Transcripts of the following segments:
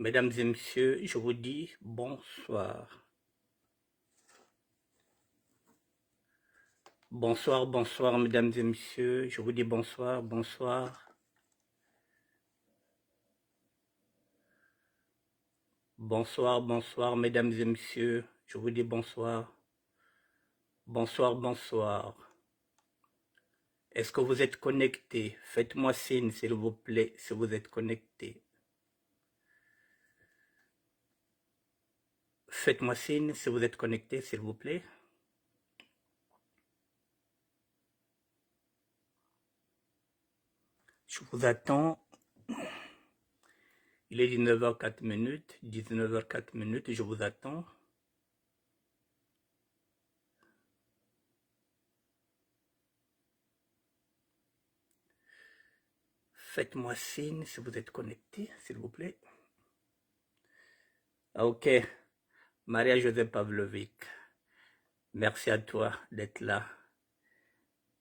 Mesdames et messieurs, je vous dis bonsoir. Bonsoir, bonsoir, mesdames et messieurs. Je vous dis bonsoir, bonsoir. Bonsoir, bonsoir, mesdames et messieurs. Je vous dis bonsoir. Bonsoir, bonsoir. Est-ce que vous êtes connectés? Faites-moi signe, s'il vous plaît, si vous êtes connectés. Faites-moi signe si vous êtes connectés, s'il vous plaît. Je vous attends. Il est 19h04, 19h04, je vous attends. Faites-moi signe si vous êtes connectés, s'il vous plaît. Ok, Maria-Josée Pavlovic, merci à toi d'être là.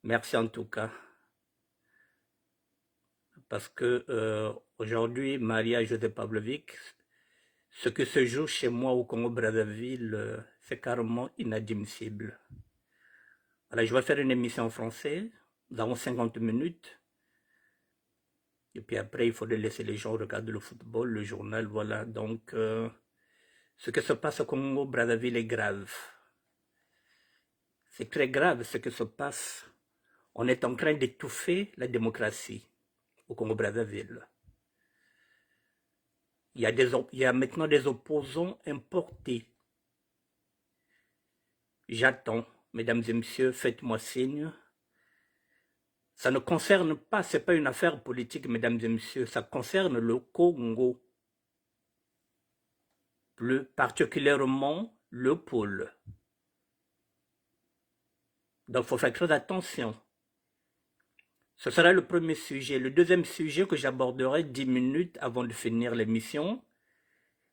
Merci en tout cas. Parce que aujourd'hui, Maria-Josée Pavlovic, ce que se joue chez moi au Congo-Brazzaville, c'est carrément inadmissible. Voilà, je vais faire une émission en français, nous avons 50 minutes. Et puis après, il faudrait laisser les gens regarder le football, le journal, voilà. Donc, ce qui se passe au Congo-Brazzaville est grave. C'est très grave ce qui se passe. On est en train d'étouffer la démocratie au Congo-Brazzaville. Il y a maintenant des opposants importés. J'attends, mesdames et messieurs, faites-moi signe. Ça ne concerne pas, ce n'est pas une affaire politique, mesdames et messieurs, ça concerne le Congo. Plus particulièrement le pôle. Donc il faut faire très attention. Ce sera le premier sujet. Le deuxième sujet que j'aborderai 10 minutes avant de finir l'émission,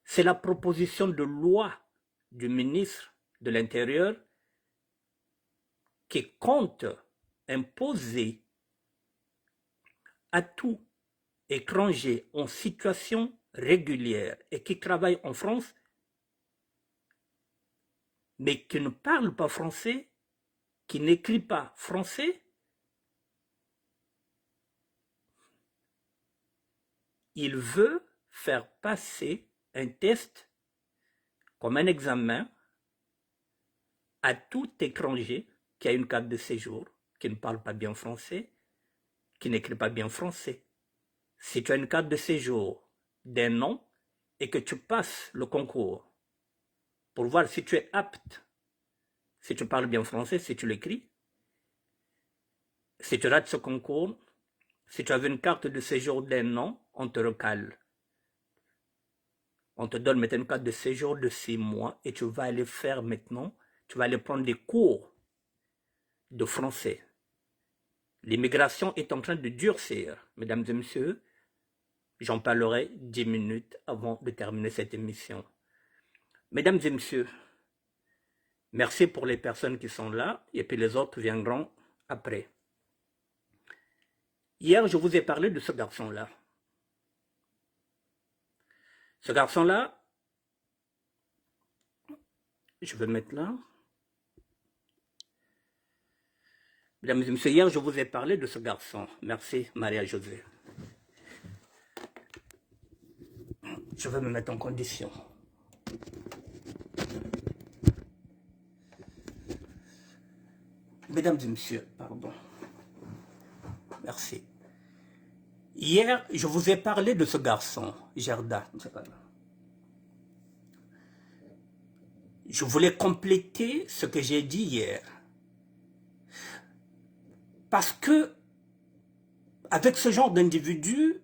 c'est la proposition de loi du ministre de l'Intérieur qui compte imposer à tout étranger en situation régulière et qui travaille en France, mais qui ne parle pas français, qui n'écrit pas français, il veut faire passer un test comme un examen à tout étranger qui a une carte de séjour, qui ne parle pas bien français, qui n'écrit pas bien français. Si tu as une carte de séjour d'un an et que tu passes le concours pour voir si tu es apte, si tu parles bien français, si tu l'écris, si tu rates ce concours, si tu avais une carte de séjour d'un an, on te recale. On te donne maintenant une carte de séjour de 6 mois et tu vas aller faire maintenant, tu vas aller prendre des cours de français. L'immigration est en train de durcir, mesdames et messieurs. J'en parlerai 10 minutes avant de terminer cette émission. Mesdames et messieurs, merci pour les personnes qui sont là et puis les autres viendront après. Hier, je vous ai parlé de ce garçon-là. Ce garçon-là, je vais le mettre là. Mesdames et messieurs, hier, je vous ai parlé de ce garçon. Merci, Maria-Josée. Je vais me mettre en condition. Mesdames et messieurs, pardon. Merci. Hier, je vous ai parlé de ce garçon, Gerda. Je voulais compléter ce que j'ai dit hier. Parce que, avec ce genre d'individu,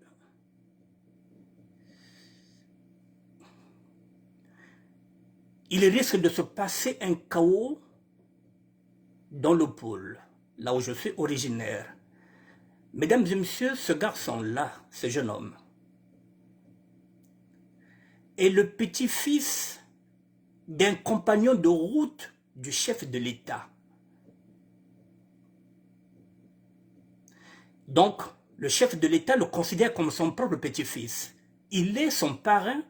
il risque de se passer un chaos dans le pôle, là où je suis originaire. Mesdames et messieurs, ce garçon-là, ce jeune homme, est le petit-fils d'un compagnon de route du chef de l'État. Donc, le chef de l'État le considère comme son propre petit-fils. Il est son parrain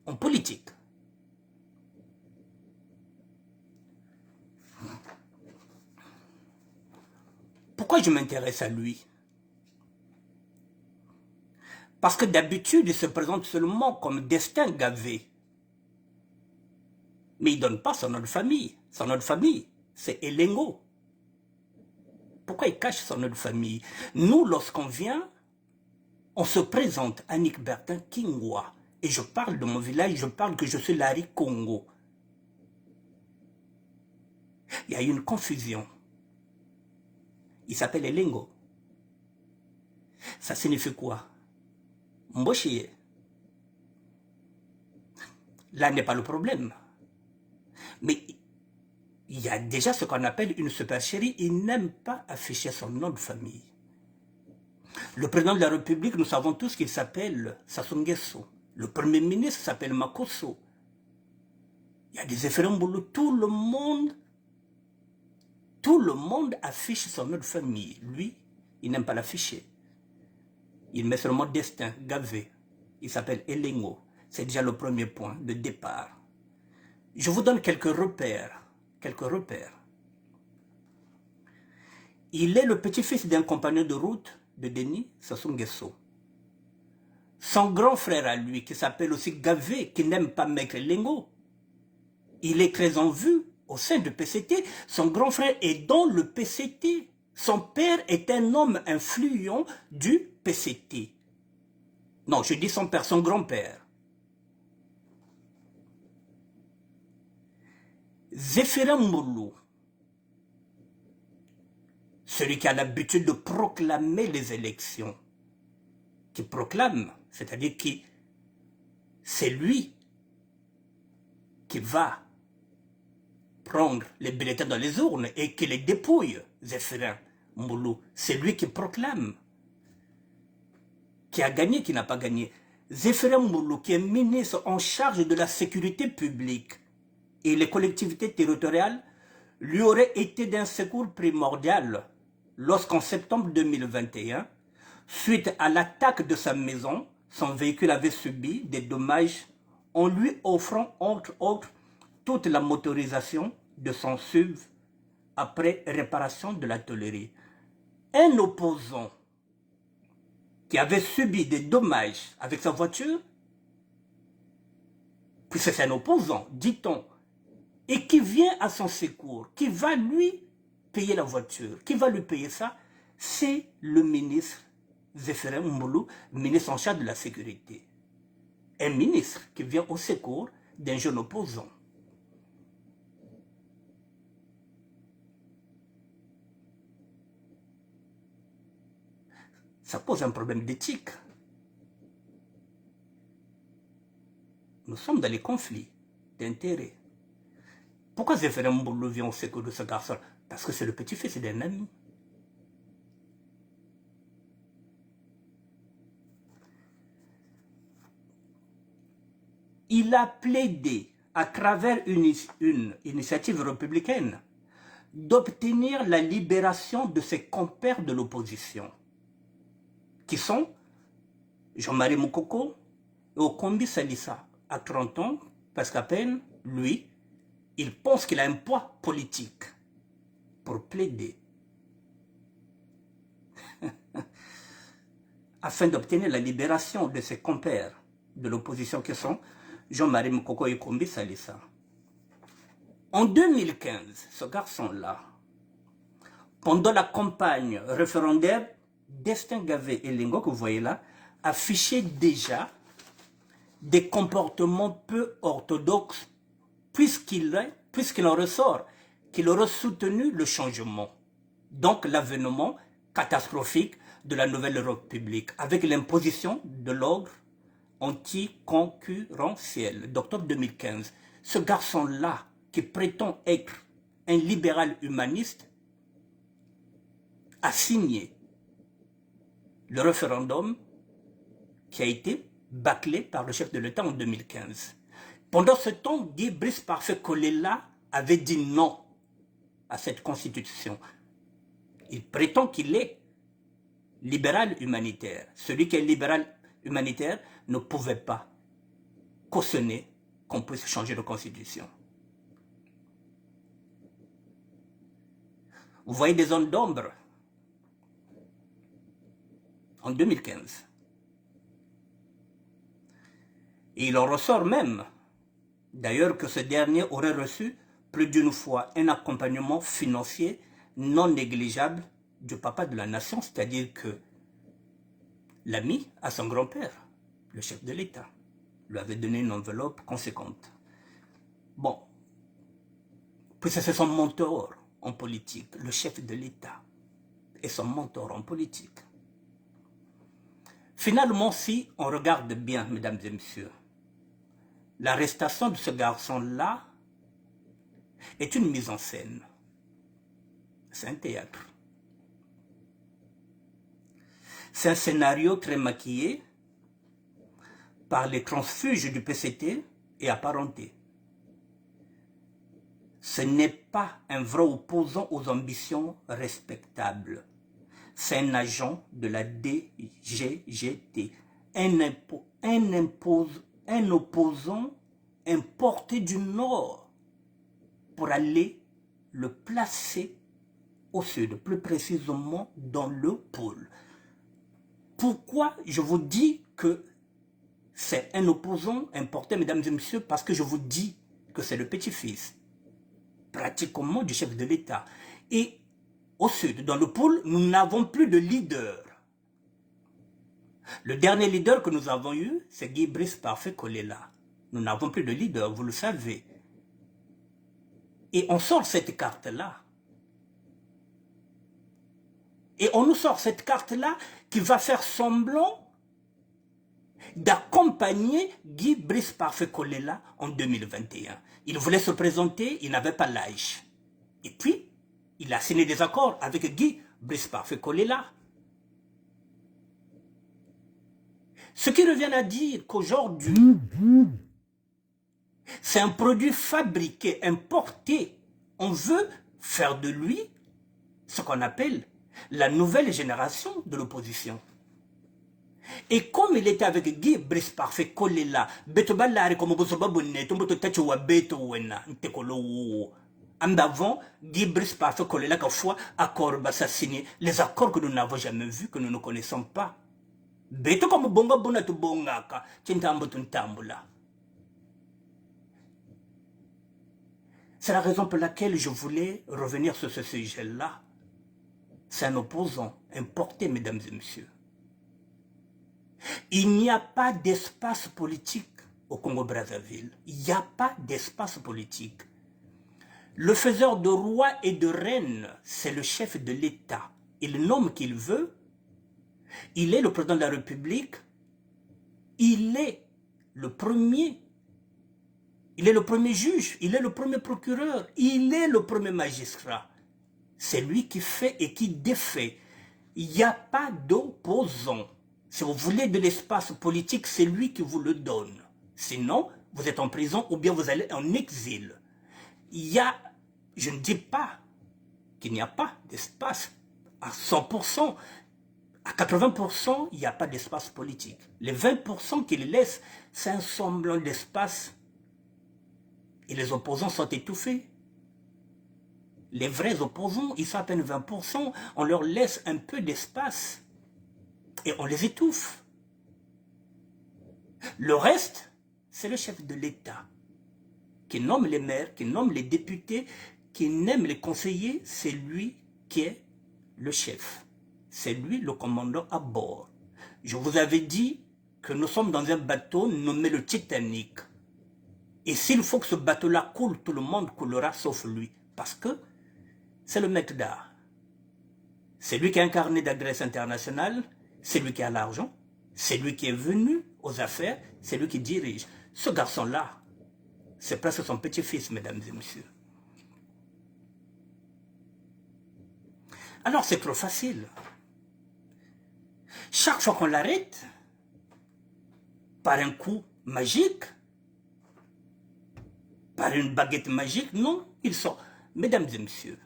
en politique. Pourquoi je m'intéresse à lui? Parce que d'habitude, il se présente seulement comme Destin Gavé. Mais il ne donne pas son nom de famille. Son nom de famille, c'est Elengo. Pourquoi il cache son nom de famille? Nous, lorsqu'on vient, on se présente Annick Bertin Kingwa. Et je parle de mon village, je parle que je suis Larry Congo. Il y a eu une confusion. Il s'appelle Elengo. Ça signifie quoi? Mboshie. Là n'est pas le problème. Mais il y a déjà ce qu'on appelle une supercherie. Il n'aime pas afficher son nom de famille. Le président de la République, nous savons tous qu'il s'appelle Sassou Nguesso. Le premier ministre s'appelle Makosso. Il y a des référendums, tout le monde affiche son nom de famille. Lui, il n'aime pas l'afficher. Il met seulement Destin, Gavé. Il s'appelle Elengo. C'est déjà le premier point de départ. Je vous donne quelques repères. Il est le petit-fils d'un compagnon de route de Denis Sassou Nguesso. Son grand frère à lui, qui s'appelle aussi Gavé, qui n'aime pas Maître Elengo, il est très en vue au sein du PCT. Son grand frère est dans le PCT. Son père est un homme influent du PCT. Non, je dis son père, son grand-père. Zéphirin Moulou, celui qui a l'habitude de proclamer les élections, qui proclame, c'est-à-dire qui, c'est lui qui va prendre les bulletins dans les urnes et qui les dépouille, Zéphirin Moulou. C'est lui qui proclame. Qui a gagné, qui n'a pas gagné. Zéphirin Moulou, qui est ministre en charge de la sécurité publique et les collectivités territoriales, lui aurait été d'un secours primordial lorsqu'en septembre 2021, suite à l'attaque de sa maison, son véhicule avait subi des dommages en lui offrant, entre autres, toute la motorisation de son SUV après réparation de la tôlerie. Un opposant qui avait subi des dommages avec sa voiture, puisque c'est un opposant, dit-on, et qui vient à son secours, qui va lui payer la voiture, qui va lui payer ça, c'est le ministre Zéphirin Moulou, ministre en charge de la sécurité. Un ministre qui vient au secours d'un jeune opposant. Ça pose un problème d'éthique. Nous sommes dans les conflits d'intérêts. Pourquoi Zéphirin Moulou vient au secours de ce garçon? Parce que c'est le petit-fils d'un ami. Il a plaidé à travers une initiative républicaine d'obtenir la libération de ses compères de l'opposition, qui sont Jean-Marie Moukoko et Okombi Salissa, à 30 ans, parce qu'à peine, lui, il pense qu'il a un poids politique pour plaider afin d'obtenir la libération de ses compères de l'opposition qui sont Jean-Marie Moukoko et Okombi Salissa. En 2015, ce garçon-là, pendant la campagne référendaire, Destin Gavé et Elengo, que vous voyez là, affichaient déjà des comportements peu orthodoxes, puisqu'il en ressort qu'il aurait soutenu le changement, donc l'avènement catastrophique de la nouvelle République, avec l'imposition de l'ordre anticoncurrentiel d'octobre 2015. Ce garçon-là, qui prétend être un libéral humaniste, a signé le référendum qui a été bâclé par le chef de l'État en 2015. Pendant ce temps, Guy Brice Parfait Kolela avait dit non à cette constitution. Il prétend qu'il est libéral humanitaire. Celui qui est libéral humanitaire ne pouvait pas cautionner qu'on puisse changer de constitution. Vous voyez des zones d'ombre en 2015. Et il en ressort même, d'ailleurs, que ce dernier aurait reçu plus d'une fois un accompagnement financier non négligeable du papa de la nation, c'est-à-dire que l'ami à son grand-père, le chef de l'État, lui avait donné une enveloppe conséquente. Bon, puisque c'est son mentor en politique, le chef de l'État est son mentor en politique. Finalement, si on regarde bien, mesdames et messieurs, l'arrestation de ce garçon-là est une mise en scène. C'est un théâtre. C'est un scénario très maquillé par les transfuges du PCT et apparentés. Ce n'est pas un vrai opposant aux ambitions respectables. C'est un agent de la DGGT, un opposant importé du Nord pour aller le placer au Sud, plus précisément dans le pôle. Pourquoi je vous dis que c'est un opposant importé, mesdames et messieurs? Parce que je vous dis que c'est le petit-fils, pratiquement, du chef de l'État. Et au Sud, dans le pôle, nous n'avons plus de leader. Le dernier leader que nous avons eu, c'est Guy Brice Parfait Kolela. Nous n'avons plus de leader, vous le savez. Et on sort cette carte-là. Et on nous sort cette carte-là qui va faire semblant d'accompagner Guy Brice Parfait Kolela en 2021. Il voulait se présenter, il n'avait pas l'âge. Et puis, il a signé des accords avec Guy Brice Parfait Kolela. Ce qui revient à dire qu'aujourd'hui, c'est un produit fabriqué, importé. On veut faire de lui ce qu'on appelle la nouvelle génération de l'opposition. Et comme il était avec Guy Brice Parfait Kolela, en avant, Guy Brice Parfait Kolela, quelquefois, accord assassiné, les accords que nous n'avons jamais vus, que nous ne connaissons pas. Beto comme bonga bona tu bongaka, tintambo tuntambula. C'est la raison pour laquelle je voulais revenir sur ce sujet-là. C'est un opposant importé, mesdames et messieurs. Il n'y a pas d'espace politique au Congo-Brazzaville. Il n'y a pas d'espace politique. Le faiseur de rois et de reines, c'est le chef de l'État. Il nomme qu'il veut. Il est le président de la République. Il est le premier. Il est le premier juge. Il est le premier procureur. Il est le premier magistrat. C'est lui qui fait et qui défait. Il n'y a pas d'opposant. Si vous voulez de l'espace politique, c'est lui qui vous le donne. Sinon, vous êtes en prison ou bien vous allez en exil. Il y a, je ne dis pas qu'il n'y a pas d'espace à 100%. À 80%, il n'y a pas d'espace politique. Les 20% qu'il laisse, c'est un semblant d'espace. Et les opposants sont étouffés. Les vrais opposants, ils sont à peine 20%. On leur laisse un peu d'espace. Et on les étouffe. Le reste, c'est le chef de l'État qui nomme les maires, qui nomme les députés, qui nomme les conseillers. C'est lui qui est le chef. C'est lui le commandant à bord. Je vous avais dit que nous sommes dans un bateau nommé le Titanic. Et s'il faut que ce bateau-là coule, tout le monde coulera sauf lui. Parce que c'est le maître d'art. C'est lui qui a incarné d'adresse internationale. C'est lui qui a l'argent. C'est lui qui est venu aux affaires. C'est lui qui dirige. Ce garçon-là, c'est presque son petit-fils, mesdames et messieurs. Alors c'est trop facile. Chaque fois qu'on l'arrête, par un coup magique, par une baguette magique, non, il sort. Mesdames et messieurs,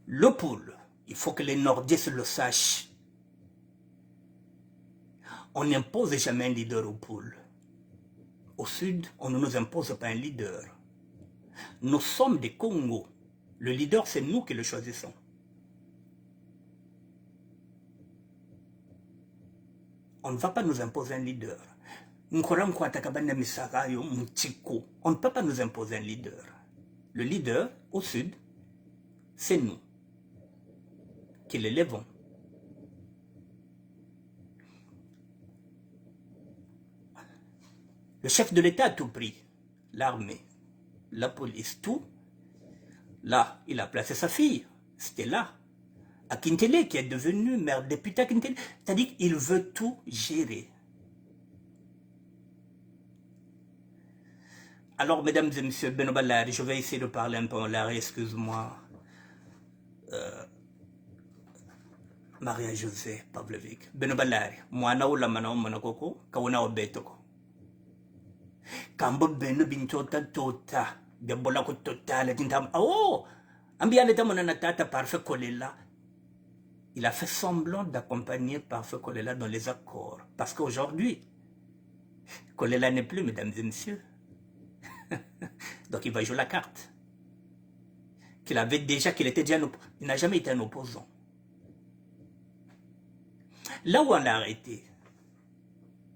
le pôle, il faut que les nordistes le sachent. On n'impose jamais un leader au pôle. Au sud, on ne nous impose pas un leader. Nous sommes des Congos. Le leader, c'est nous qui le choisissons. On ne va pas nous imposer un leader. On ne peut pas nous imposer un leader. Le leader, au sud, c'est nous qui l'élèvons. Le chef de l'État a tout pris. L'armée, la police, tout. Là, il a placé sa fille. C'était là. À Kintele, qui est devenu maire député à Kintele. C'est-à-dire qu'il veut tout gérer. Alors, mesdames et messieurs, Benobalari, je vais essayer de parler un peu en l'air, excuse-moi. Maria-José Pavlovic. Benobalari, mwana ula mana manakoko, kawana obetoko. Kambo beno bintota tota, de bolako totale, tintam. Oh! Ambiane tamona tata parfait Kolela. Il a fait semblant d'accompagner Parfait Kolela dans les accords. Parce qu'aujourd'hui, Kolela n'est plus, mesdames et messieurs. Donc il va jouer la carte. Qu'il était déjà il n'a jamais été un opposant. Là où on l'a arrêté,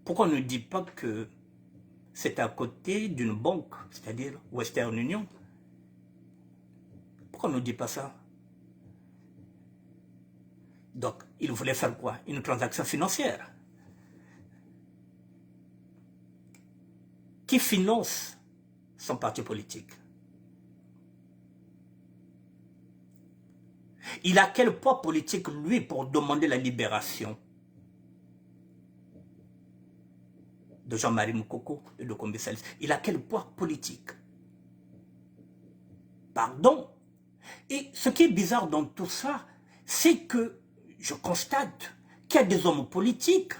pourquoi on ne dit pas que c'est à côté d'une banque, c'est-à-dire Western Union? Pourquoi on ne dit pas ça? Donc, il voulait faire quoi? Une transaction financière. Qui finance son parti politique? Il a quel poids politique, lui, pour demander la libération de Jean-Marie Moukoko et de Kombi Salis? Il a quel poids politique? Pardon? Et ce qui est bizarre dans tout ça, c'est que je constate qu'il y a des hommes politiques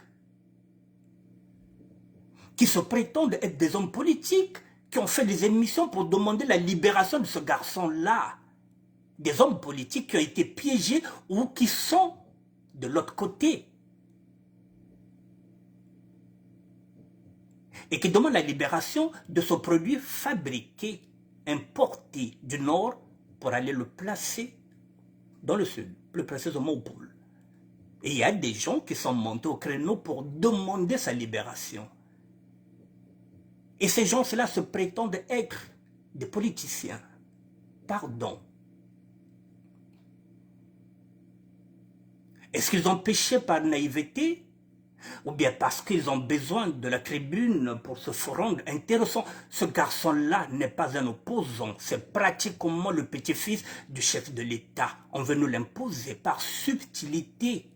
qui se prétendent être des hommes politiques, qui ont fait des émissions pour demander la libération de ce garçon-là. Des hommes politiques qui ont été piégés ou qui sont de l'autre côté. Et qui demandent la libération de ce produit fabriqué, importé du Nord pour aller le placer dans le Sud, plus précisément au pôle. Et il y a des gens qui sont montés au créneau pour demander sa libération. Et ces gens-là se prétendent être des politiciens. Pardon. Est-ce qu'ils ont péché par naïveté? Ou bien parce qu'ils ont besoin de la tribune pour se rendre intéressant? Ce garçon-là n'est pas un opposant. C'est pratiquement le petit-fils du chef de l'État. On veut nous l'imposer par subtilité.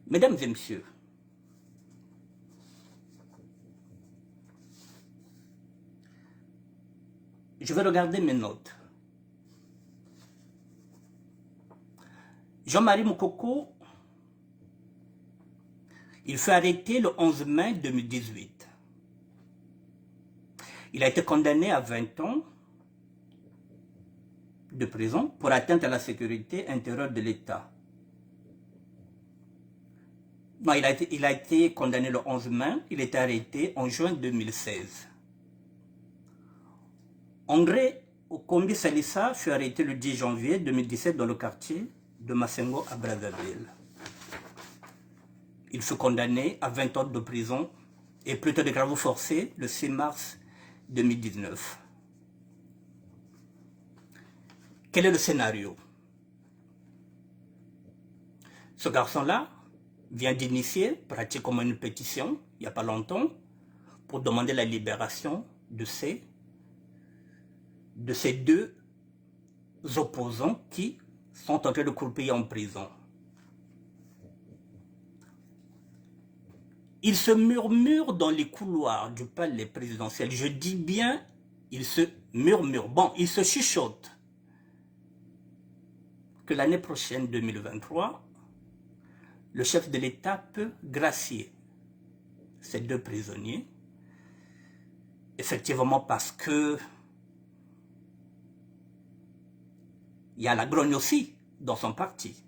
Mesdames et messieurs, je vais regarder mes notes. Jean-Marie Moukoko, il fut arrêté le 11 mai 2018. Il a été condamné à 20 ans de prison pour atteinte à la sécurité intérieure de l'État. Non, il a été condamné le 11 mai, il est arrêté en juin 2016. André Kombi Salissa fut arrêté le 10 janvier 2017 dans le quartier de Massengo à Brazzaville. Il fut condamné à 20 ans de prison et plutôt de travaux forcés le 6 mars 2019. Quel est le scénario? Ce garçon-là vient d'initier pratiquement une pétition, il n'y a pas longtemps, pour demander la libération de ces deux opposants qui sont en train de croupir en prison. Il se murmure dans les couloirs du palais présidentiel. Je dis bien, il se murmure. Bon, il se chuchote que l'année prochaine, 2023, le chef de l'État peut gracier ces deux prisonniers. Effectivement, parce que il y a la grogne aussi dans son parti.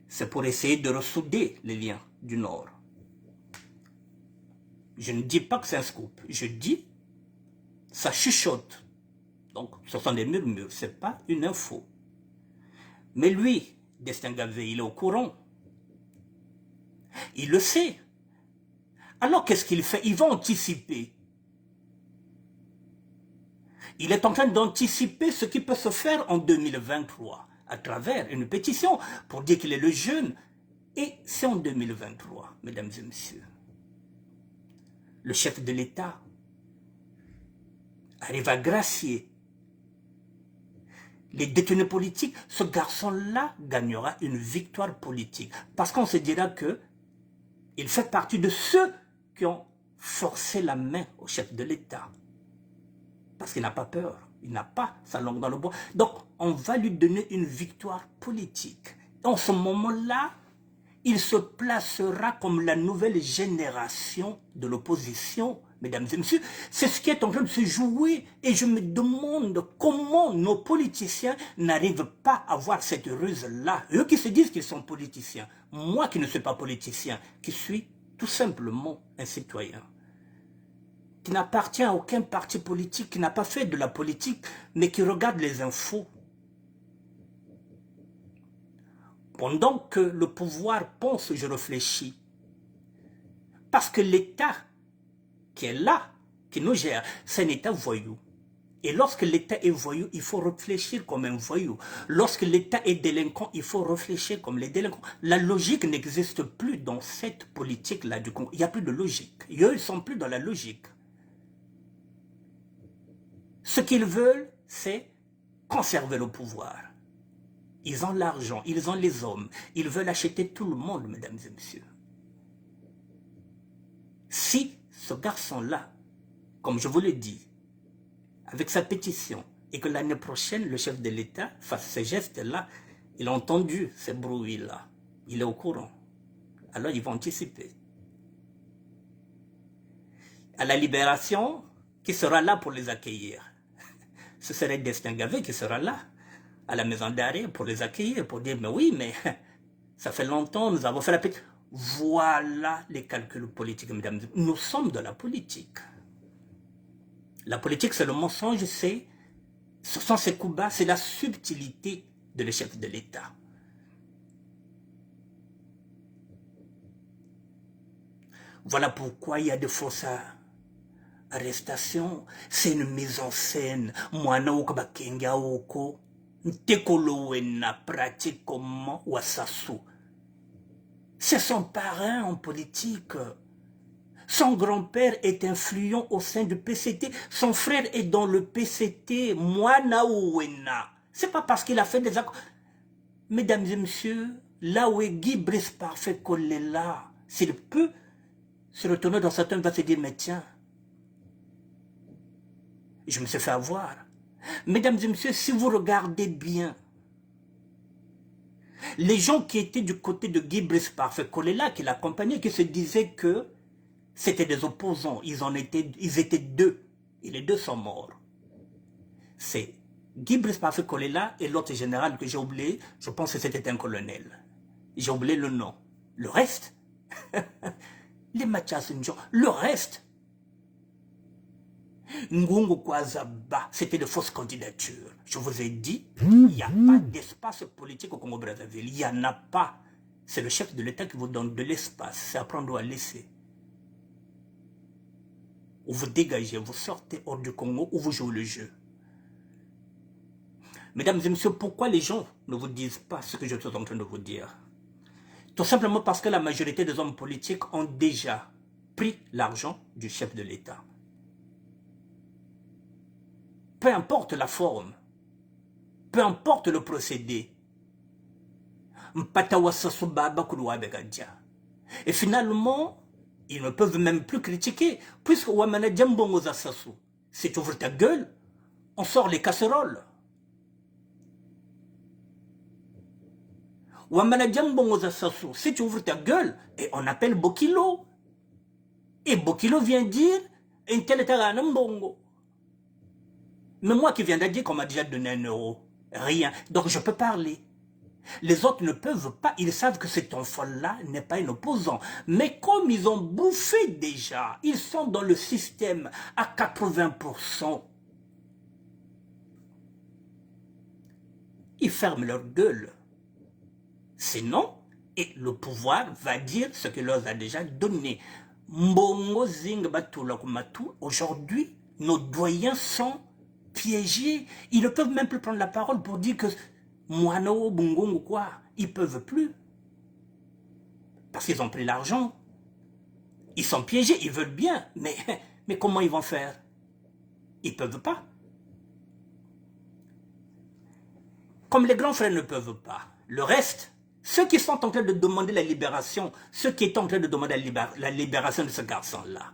c'est pour essayer de ressouder les liens du Nord. Je ne dis pas que c'est un scoop, je dis, ça chuchote. Donc, ce sont des murmures, ce n'est pas une info. Mais lui, Destin Gavé, il est au courant. Il le sait. Alors, qu'est-ce qu'il fait? Il va anticiper. Il est en train d'anticiper ce qui peut se faire en 2023 à travers une pétition pour dire qu'il est le jeune. Et c'est en 2023, mesdames et messieurs. Le chef de l'État arrive à gracier les détenus politiques. Ce garçon-là gagnera une victoire politique. Parce qu'on se dira que il fait partie de ceux qui ont forcé la main au chef de l'État. Parce qu'il n'a pas peur. Il n'a pas sa langue dans le bois. Donc, on va lui donner une victoire politique. En ce moment-là, il se placera comme la nouvelle génération de l'opposition, mesdames et messieurs. C'est ce qui est en train de se jouer. Et je me demande comment nos politiciens n'arrivent pas à voir cette ruse-là. Eux qui se disent qu'ils sont politiciens. Moi qui ne suis pas politicien, qui suis tout simplement un citoyen, qui n'appartient à aucun parti politique, qui n'a pas fait de la politique, mais qui regarde les infos. Pendant que le pouvoir pense, je réfléchis. Parce que l'État qui est là, qui nous gère, c'est un État voyou. Et lorsque l'État est voyou, il faut réfléchir comme un voyou. Lorsque l'État est délinquant, il faut réfléchir comme les délinquants. La logique n'existe plus dans cette politique-là du Congo. Il n'y a plus de logique. Eux, ils ne sont plus dans la logique. Ce qu'ils veulent, c'est conserver le pouvoir. Ils ont l'argent, ils ont les hommes. Ils veulent acheter tout le monde, mesdames et messieurs. Si ce garçon-là, comme je vous l'ai dit, avec sa pétition, et que l'année prochaine, le chef de l'État fasse ces gestes-là, il a entendu ces bruits-là, il est au courant. Alors ils vont anticiper. À la libération, qui sera là pour les accueillir? Ce serait Destin Gavé qui sera là, à la maison d'arrêt, pour les accueillir, pour dire, mais oui, mais ça fait longtemps, nous avons fait la pétition. Voilà les calculs politiques, mesdames. Nous sommes de la politique. La politique, c'est le mensonge, ce sont ces coups bas, c'est la subtilité de le chef de l'État. Voilà pourquoi il y a de fausses arrestations. C'est une mise en scène. Mwana ukabakenga oko. Ntekolo wena pratiquement wasasu. C'est son parrain en politique. Son grand-père est influent au sein du PCT. Son frère est dans le PCT. Mwana Ouena. C'est pas parce qu'il a fait des accords. Mesdames et messieurs, là où est Guy Brice Parfait collé là, s'il peut se retourner dans sa tombe, il va se dire, mais tiens, je me suis fait avoir. Mesdames et messieurs, si vous regardez bien, les gens qui étaient du côté de Guy Brice Parfait collé là, qui l'accompagnaient, qui se disaient que c'était des opposants, ils étaient deux, et les deux sont morts. C'est Guy Brice Parfait Kolela et l'autre général que j'ai oublié, je pense que c'était un colonel. J'ai oublié le nom. Le reste, les Mathias Njo, le reste, Ngungu Kwazaba, c'était de fausses candidatures. Je vous ai dit, il n'y a pas d'espace politique au Congo-Brazzaville, il n'y en a pas. C'est le chef de l'État qui vous donne de l'espace, c'est à prendre ou à laisser. Ou vous dégagez, vous sortez hors du Congo, ou vous jouez le jeu. Mesdames et messieurs, pourquoi les gens ne vous disent pas ce que je suis en train de vous dire? Tout simplement parce que la majorité des hommes politiques ont déjà pris l'argent du chef de l'État. Peu importe la forme, peu importe le procédé. Et finalement, ils ne peuvent même plus critiquer, puisque Wamana Djambongo Zassassou, si tu ouvres ta gueule, on sort les casseroles. Wamana Djambongo Zassassou, si tu ouvres ta gueule, et on appelle Bokilo. Et Bokilo vient dire, un tel est un bongo. Mais moi qui viens de dire qu'on m'a déjà donné 1 euro, rien. Donc je peux parler. Les autres ne peuvent pas, ils savent que cet enfant-là n'est pas un opposant. Mais comme ils ont bouffé déjà, ils sont dans le système à 80%. Ils ferment leur gueule. Sinon, et le pouvoir va dire ce qu'il leur a déjà donné. Mbongo Zing Batula Kumatu, aujourd'hui, nos doyens sont piégés. Ils ne peuvent même plus prendre la parole pour dire que Moano, Bungongo ou quoi, ils ne peuvent plus. Parce qu'ils ont pris l'argent. Ils sont piégés, ils veulent bien, mais comment ils vont faire? Ils ne peuvent pas. Comme les grands frères ne peuvent pas. Le reste, ceux qui sont en train de demander la libération, ceux qui sont en train de demander la libération de ce garçon-là,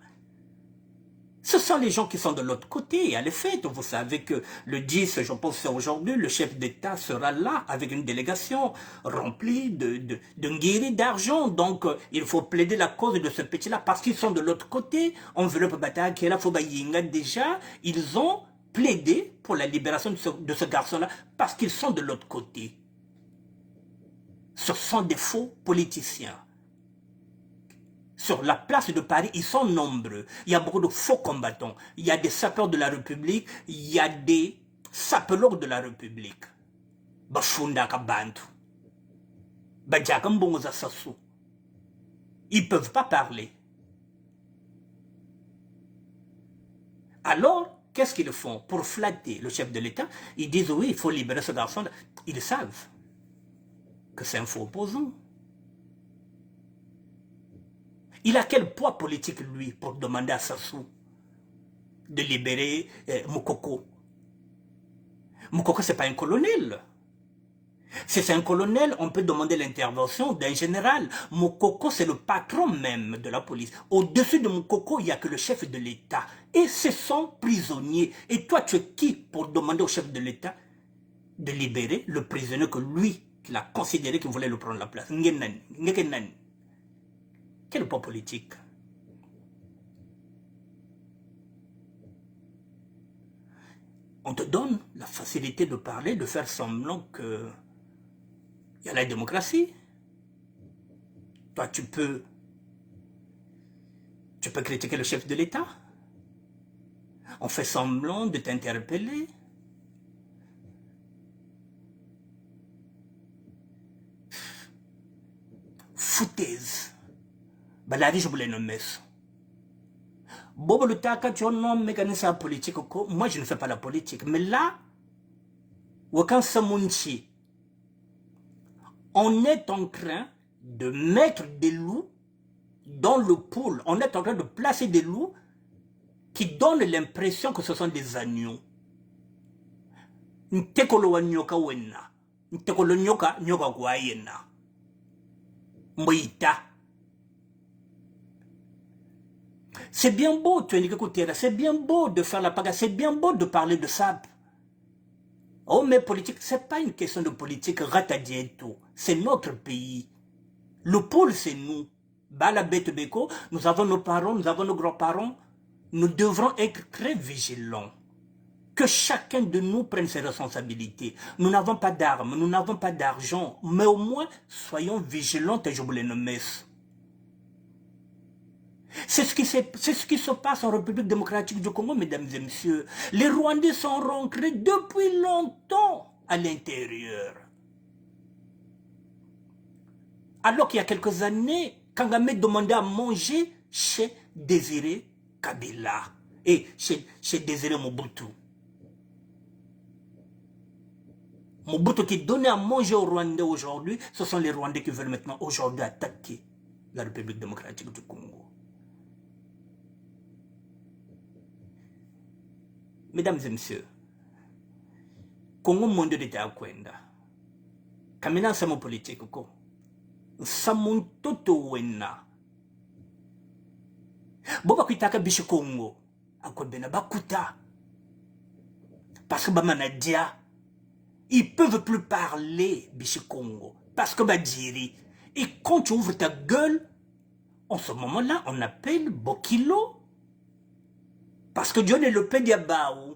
ce sont les gens qui sont de l'autre côté. Et à l'effet, vous savez que le 10, je pense c'est aujourd'hui, le chef d'État sera là avec une délégation remplie de nguiri d'argent. Donc, il faut plaider la cause de ce petit-là parce qu'ils sont de l'autre côté. Enveloppe bataille qui est là, Fobayinga, déjà, ils ont plaidé pour la libération de ce garçon-là parce qu'ils sont de l'autre côté. Ce sont des faux politiciens. Sur la place de Paris, ils sont nombreux. Il y a beaucoup de faux combattants. Il y a des sapeurs de la République. Il y a des sapeurs de la République. Bafunda Kabantu. Badjakambongoza Sassou. Ils ne peuvent pas parler. Alors, qu'est-ce qu'ils font? Pour flatter le chef de l'État, ils disent oui, il faut libérer ce garçon. Ils savent que c'est un faux opposant. Il a quel poids politique, lui, pour demander à Sassou de libérer Moukoko? Moukoko, ce n'est pas un colonel. Si c'est un colonel, on peut demander l'intervention d'un général. Moukoko, c'est le patron même de la police. Au-dessus de Moukoko, il n'y a que le chef de l'État. Et ce sont prisonniers. Et toi, tu es qui pour demander au chef de l'État de libérer le prisonnier que lui, qu'il a considéré qu'il voulait le prendre la place? Quel poids politique? On te donne la facilité de parler, de faire semblant que il y a la démocratie. Toi, tu peux critiquer le chef de l'État. On fait semblant de t'interpeller. Foutaise. Balari, je voulais nommer ça. Bobo le taka, tu as un mécanisme politique. Moi, je ne fais pas la politique. Mais là, Wakan Samunchi, on est en train de mettre des loups dans le pool. On est en train de placer des loups qui donnent l'impression que ce sont des agneaux. Ntekolo nyoka wena. Ntekolo nyoka gwayena. Moïta. C'est bien beau, tu es c'est bien beau de faire la pagaille, c'est bien beau de parler de ça. Oh, mais politique, c'est pas une question de politique, ratadieto. C'est notre pays. Le pôle, c'est nous. Bala Bete Beko, nous avons nos parents, nous avons nos grands-parents. Nous devrons être très vigilants. Que chacun de nous prenne ses responsabilités. Nous n'avons pas d'armes, nous n'avons pas d'argent, mais au moins, soyons vigilants et je vous les nomme. C'est ce qui se passe en République démocratique du Congo, mesdames et messieurs. Les Rwandais sont rentrés depuis longtemps à l'intérieur. Alors qu'il y a quelques années, Kagame demandait à manger chez Désiré Kabila et chez Désiré Mobutu. Mobutu qui donnait à manger aux Rwandais aujourd'hui, ce sont les Rwandais qui veulent maintenant aujourd'hui attaquer la République démocratique du Congo. Mesdames et messieurs, Congo monde de à kwenda. Kamina samo politique ko. Samun toto wena. Boba kuitaka bishi Congo. Akwebena bakuta. Parce que bamanadia, ils peuvent plus parler bishi Congo. Parce que badiri. Et quand tu ouvres ta gueule, en ce moment-là, on appelle Bokilo. Parce que Dieu ne le paie diabaou,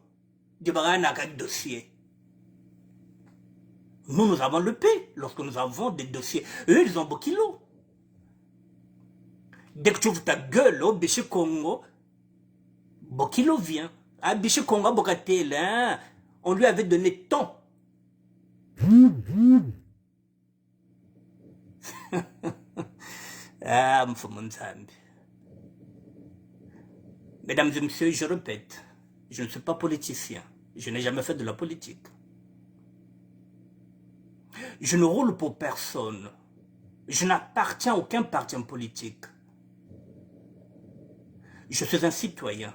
diabara n'a qu'un dossier. Nous, nous avons le paix lorsque nous avons des dossiers. Eux, ils ont Bokilo. Dès que tu ouvres ta gueule au Bichi Congo, Bokilo vient. À Bichi Congo, Bokatel, hein? On lui avait donné tant. Ah, Mfoumounzambi. Mesdames et messieurs, je répète, je ne suis pas politicien. Je n'ai jamais fait de la politique. Je ne roule pour personne. Je n'appartiens à aucun parti politique. Je suis un citoyen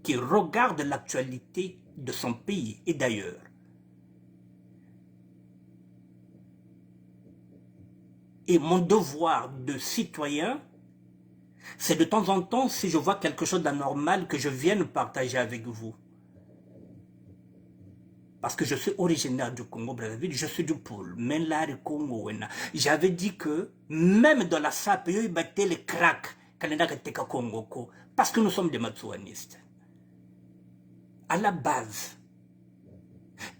qui regarde l'actualité de son pays et d'ailleurs. Et mon devoir de citoyen, c'est de temps en temps, si je vois quelque chose d'anormal, que je vienne partager avec vous. Parce que je suis originaire du Congo-Brazzaville, je suis du pôle. Mais là, le Congo, j'avais dit que même dans la SAP, ils battaient les cracks Congo, parce que nous sommes des Matsouanistes. À la base,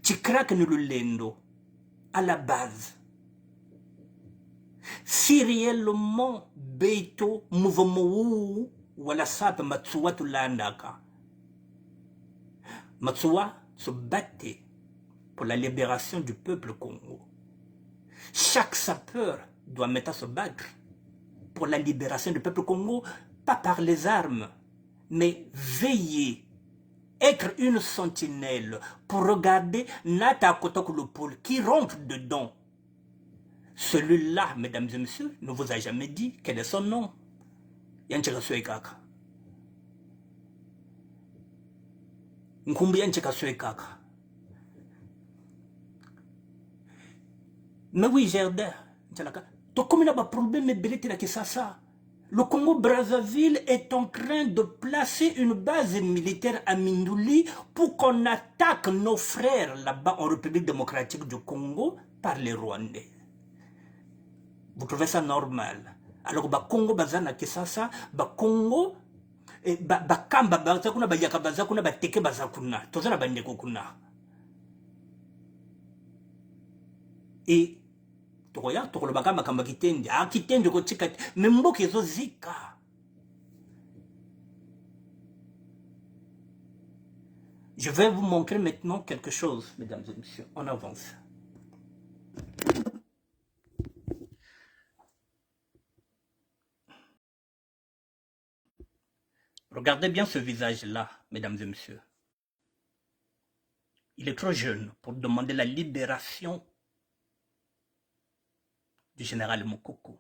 tu craques nous le lendo. À la base. Si réellement, Beito, mouvement ou la SAP Matsoua tout l'andaka. Matsoua se battait pour la libération du peuple Congo. Chaque sapeur doit maintenant se battre pour la libération du peuple Congo, pas par les armes, mais veiller, être une sentinelle pour regarder Nata Kotokulopol qui rentre dedans. Celui-là, mesdames et messieurs, ne vous a jamais dit quel est son nom. Yancheka Suekaka. Nkumbi Yancheka Suekaka. Mais oui, Gerda, comme il y a un problème, le Congo-Brazzaville est en train de placer une base militaire à Mindouli pour qu'on attaque nos frères là-bas en République démocratique du Congo par les Rwandais. Vous trouvez ça normal? Alors, le Congo, le Congo, Kamba, Bazakuna, Bayaka, Bazakuna, Bateke, Bazakuna, Tozana Bandekokuna. Et je vais vous montrer maintenant quelque chose, mesdames et messieurs. On avance. Regardez bien ce visage-là, mesdames et messieurs. Il est trop jeune pour demander la libération du général Mokoko.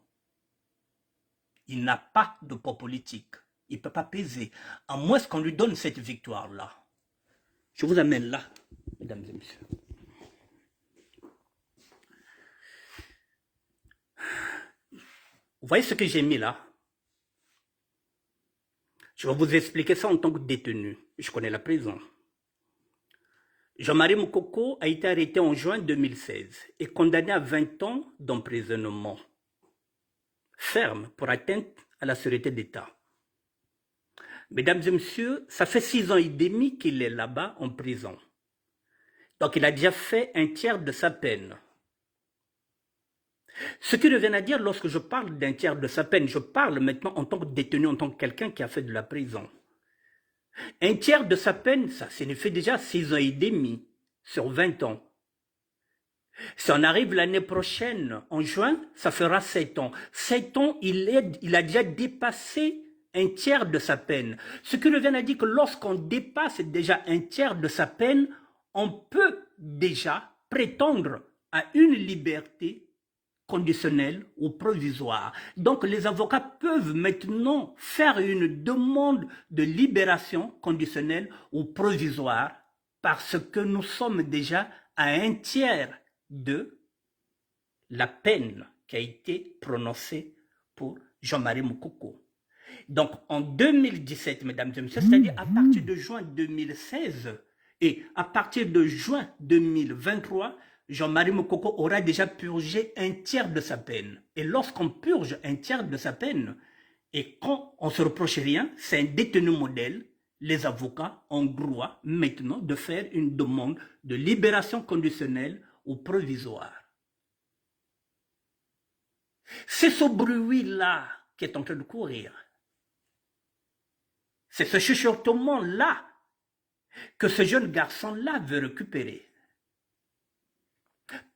Il n'a pas de poids politique. Il ne peut pas peser. À moins qu'on lui donne cette victoire-là. Je vous amène là, mesdames et messieurs. Vous voyez ce que j'ai mis là? Je vais vous expliquer ça en tant que détenu. Je connais la prison. Jean-Marie Mokoko a été arrêté en juin 2016 et condamné à 20 ans d'emprisonnement ferme pour atteinte à la sûreté d'État. Mesdames et messieurs, ça fait 6 ans et demi qu'il est là-bas en prison. Donc il a déjà fait un tiers de sa peine. Ce qui revient à dire, lorsque je parle d'un tiers de sa peine, je parle maintenant en tant que détenu, en tant que quelqu'un qui a fait de la prison. Un tiers de sa peine, ça signifie déjà 6 ans et demi sur 20 ans. Si on arrive l'année prochaine, en juin, ça fera 7 ans. 7 ans, il a déjà dépassé un tiers de sa peine. Ce qui revient à dire que lorsqu'on dépasse déjà un tiers de sa peine, on peut déjà prétendre à une liberté conditionnelle ou provisoire. Donc les avocats peuvent maintenant faire une demande de libération conditionnelle ou provisoire parce que nous sommes déjà à un tiers de la peine qui a été prononcée pour Jean-Marie Mokoko. Donc en 2017, mesdames et messieurs, c'est-à-dire à partir de juin 2016 et à partir de juin 2023, Jean-Marie Mokoko aura déjà purgé un tiers de sa peine. Et lorsqu'on purge un tiers de sa peine, et quand on ne se reproche rien, c'est un détenu modèle, les avocats ont droit maintenant de faire une demande de libération conditionnelle ou provisoire. C'est ce bruit-là qui est en train de courir. C'est ce chuchotement-là que ce jeune garçon-là veut récupérer.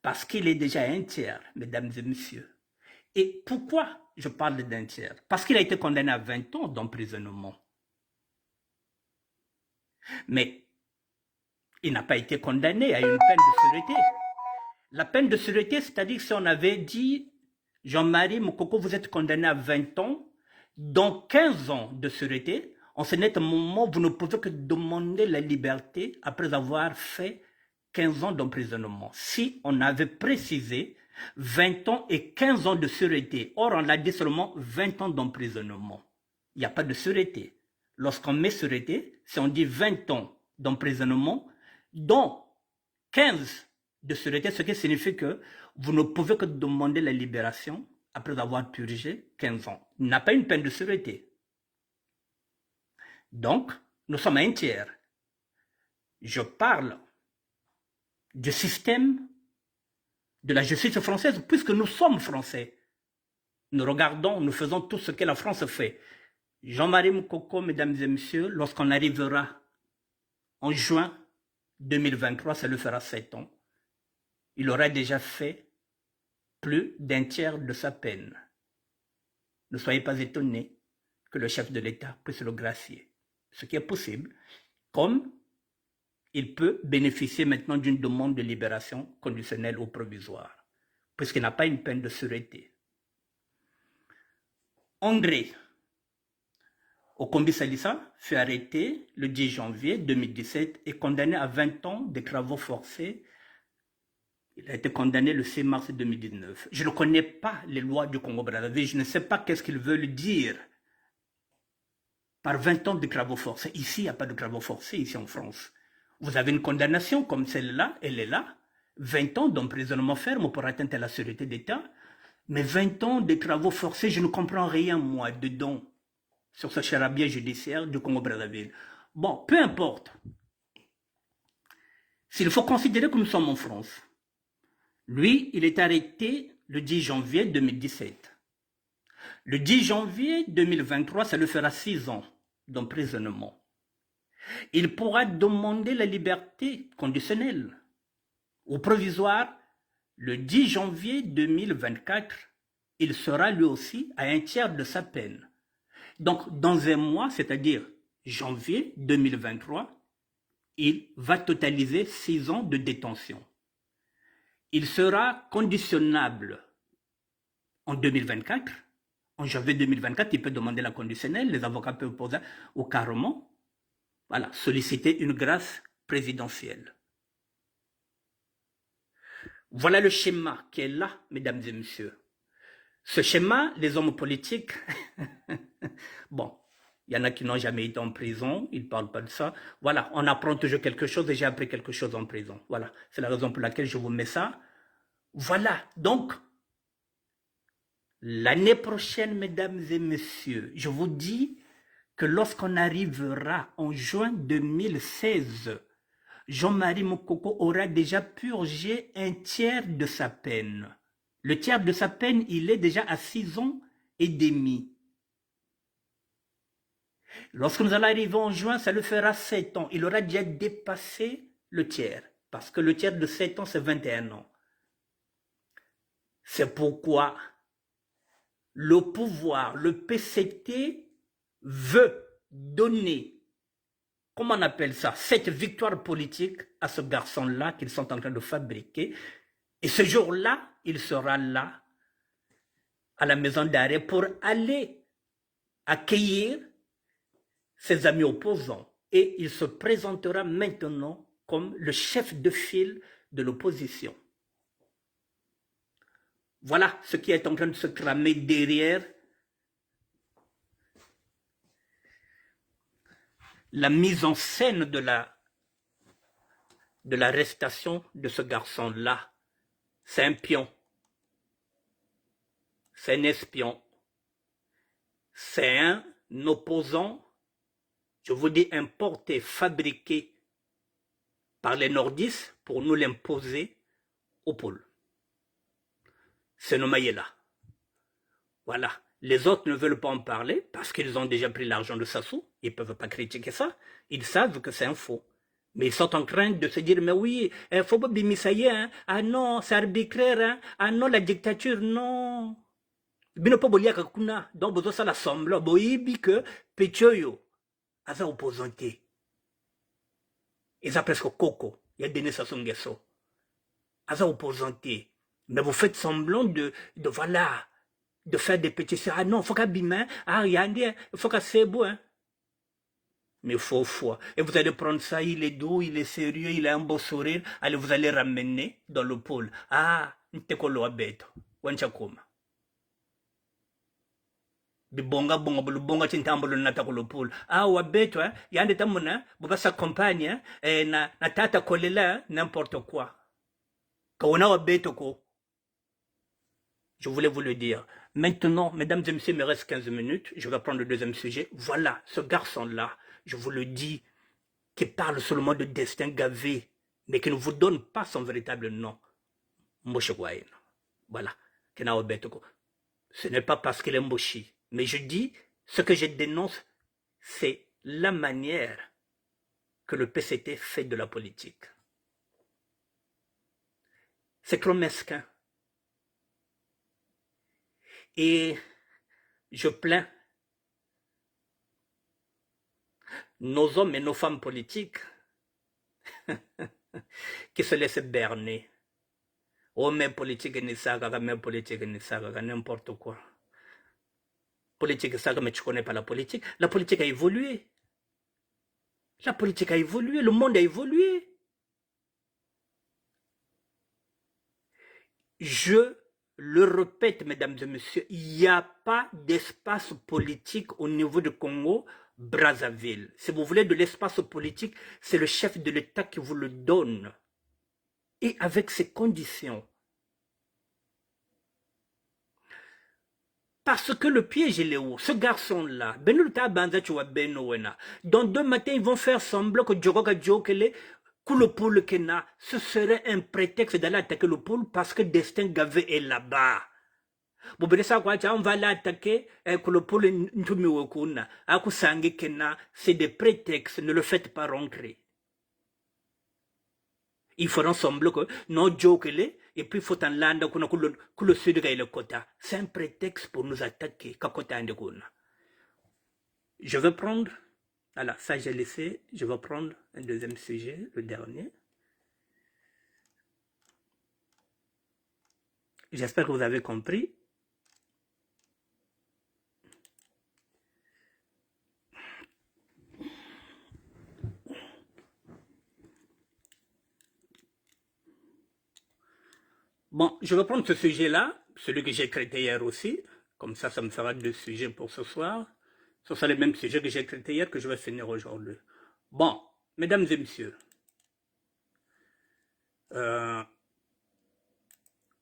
Parce qu'il est déjà un tiers, mesdames et messieurs. Et pourquoi je parle d'un tiers? Parce qu'il a été condamné à 20 ans d'emprisonnement. Mais il n'a pas été condamné à une peine de sûreté. La peine de sûreté, c'est-à-dire si on avait dit « Jean-Marie Moukoko, vous êtes condamné à 20 ans, dont 15 ans de sûreté, en ce net moment, vous ne pouvez que demander la liberté après avoir fait 15 ans d'emprisonnement. » Si on avait précisé 20 ans et 15 ans de sûreté, or on l'a dit seulement 20 ans d'emprisonnement. Il n'y a pas de sûreté. Lorsqu'on met sûreté, si on dit 20 ans d'emprisonnement, dont 15 de sûreté, ce qui signifie que vous ne pouvez que demander la libération après avoir purgé 15 ans. Il n'a pas une peine de sûreté. Donc, nous sommes à un tiers. Je parle du système de la justice française, puisque nous sommes français. Nous regardons, nous faisons tout ce que la France fait. Jean-Marie Moukoko, mesdames et messieurs, lorsqu'on arrivera en juin 2023, ça lui fera 7 ans, il aura déjà fait plus d'un tiers de sa peine. Ne soyez pas étonnés que le chef de l'État puisse le gracier, ce qui est possible, comme il peut bénéficier maintenant d'une demande de libération conditionnelle ou provisoire, puisqu'il n'a pas une peine de sûreté. André Okombi Salissa fut arrêté le 10 janvier 2017 et condamné à 20 ans de travaux forcés. Il a été condamné le 6 mars 2019. Je ne connais pas les lois du Congo-Brazzaville, je ne sais pas qu'est-ce qu'ils veulent dire par 20 ans de travaux forcés. Ici, il n'y a pas de travaux forcés, ici en France. Vous avez une condamnation comme celle-là, elle est là, 20 ans d'emprisonnement ferme pour atteinte à la sûreté d'État, mais 20 ans de travaux forcés, je ne comprends rien, moi, dedans, sur ce charabia judiciaire du Congo-Brazzaville. Bon, peu importe. S'il faut considérer que nous sommes en France, lui, il est arrêté le 10 janvier 2017. Le 10 janvier 2023, ça lui fera 6 ans d'emprisonnement. Il pourra demander la liberté conditionnelle ou provisoire le 10 janvier 2024. Il sera lui aussi à un tiers de sa peine. Donc, dans un mois, c'est-à-dire janvier 2023, il va totaliser 6 ans de détention. Il sera conditionnable en 2024. En janvier 2024, il peut demander la conditionnelle. Les avocats peuvent poser au carrément. Voilà, solliciter une grâce présidentielle. Voilà le schéma qui est là, mesdames et messieurs. Ce schéma, les hommes politiques, bon, il y en a qui n'ont jamais été en prison, ils ne parlent pas de ça. Voilà, on apprend toujours quelque chose et j'ai appris quelque chose en prison. Voilà, c'est la raison pour laquelle je vous mets ça. Voilà, donc, l'année prochaine, mesdames et messieurs, je vous dis que lorsqu'on arrivera en juin 2016, Jean-Marie Moukoko aura déjà purgé un tiers de sa peine. Le tiers de sa peine, il est déjà à 6 ans et demi. Lorsque nous allons arriver en juin, ça lui fera 7 ans. Il aura déjà dépassé le tiers, parce que le tiers de 7 ans, c'est 21 ans. C'est pourquoi le pouvoir, le PCT, veut donner, comment on appelle ça, cette victoire politique à ce garçon-là qu'ils sont en train de fabriquer. Et ce jour-là, il sera là, à la maison d'arrêt, pour aller accueillir ses amis opposants. Et il se présentera maintenant comme le chef de file de l'opposition. Voilà ce qui est en train de se tramer derrière la mise en scène de l'arrestation de ce garçon-là. C'est un pion. C'est un espion. C'est un opposant, je vous dis, importé, fabriqué par les nordistes pour nous l'imposer au pôle. C'est nommé là. Voilà. Les autres ne veulent pas en parler parce qu'ils ont déjà pris l'argent de Sassou. Ils ne peuvent pas critiquer ça. Ils savent que c'est un faux. Mais ils sont en train de se dire, mais oui, il faut pas bimisayer, hein. Ah non, c'est arbitraire, hein. Ah non, la dictature, non. Bino po bolia kakuna. Donc, vous avez l'assemblée. Boibi que Pechoyo, aza opposanté. Ils ont presque coco. Il y a Denis Sassou Nguesso. Aza opposanté. Mais vous faites semblant voilà, de faire des pétitions. Ah non, faut qu'à bimé. Ah, regardez, faut qu'à c'est beau, hein. Mais faux foi. Et vous allez prendre ça, il est doux, il est sérieux, il a un beau sourire. Allez, vous allez ramener dans le pôle. Ah, n'tekolo abeto. Wanchakoma. Bibonga bonga bulu bonga chintambulu nata ko le pôle. Ah, wabeto, hein. Yande tamuna, buba s'accompagne, hein. Na tata kolela, n'importe quoi. Kawana wabeto ko. Je voulais vous le dire. Maintenant, mesdames et messieurs, il me reste 15 minutes. Je vais prendre le deuxième sujet. Voilà, ce garçon-là, je vous le dis, qui parle seulement de destin gavé, mais qui ne vous donne pas son véritable nom. Mboshegwaïn. Voilà. Ce n'est pas parce qu'il est Mboshi. Mais je dis, ce que je dénonce, c'est la manière que le PCT fait de la politique. C'est trop mesquin. Et je plains nos hommes et nos femmes politiques qui se laissent berner. Oh, mais politique n'est ça, mais politique n'est ça, n'importe quoi. Politique, ça, mais tu connais pas la politique. La politique a évolué. La politique a évolué, le monde a évolué. Je le répète, mesdames et messieurs, il n'y a pas d'espace politique au niveau du Congo, Brazzaville. Si vous voulez de l'espace politique, c'est le chef de l'État qui vous le donne. Et avec ces conditions. Parce que le piège, il est où? Ce garçon-là, dans 2 matins, ils vont faire semblant que Djokoka Djokele, que le pôle Kena, ce serait un prétexte d'aller attaquer le pôle parce que Destin Gavé est là-bas. On va l'attaquer, que le pôle Ntumiwokuna, Akusangi Kena, c'est des prétextes, ne le faites pas rentrer. Ils feront semblant que non Djokele, et puis il faut en landa que le sud est le quota. C'est un prétexte pour nous attaquer. Je vais prendre, voilà, ça j'ai laissé, je vais prendre un deuxième sujet, le dernier. J'espère que vous avez compris. Bon, je vais prendre ce sujet-là, celui que j'ai traité hier aussi. Comme ça, ça me fera 2 sujets pour ce soir. Ce sont les mêmes sujets que j'ai traités hier que je vais finir aujourd'hui. Bon, mesdames et messieurs.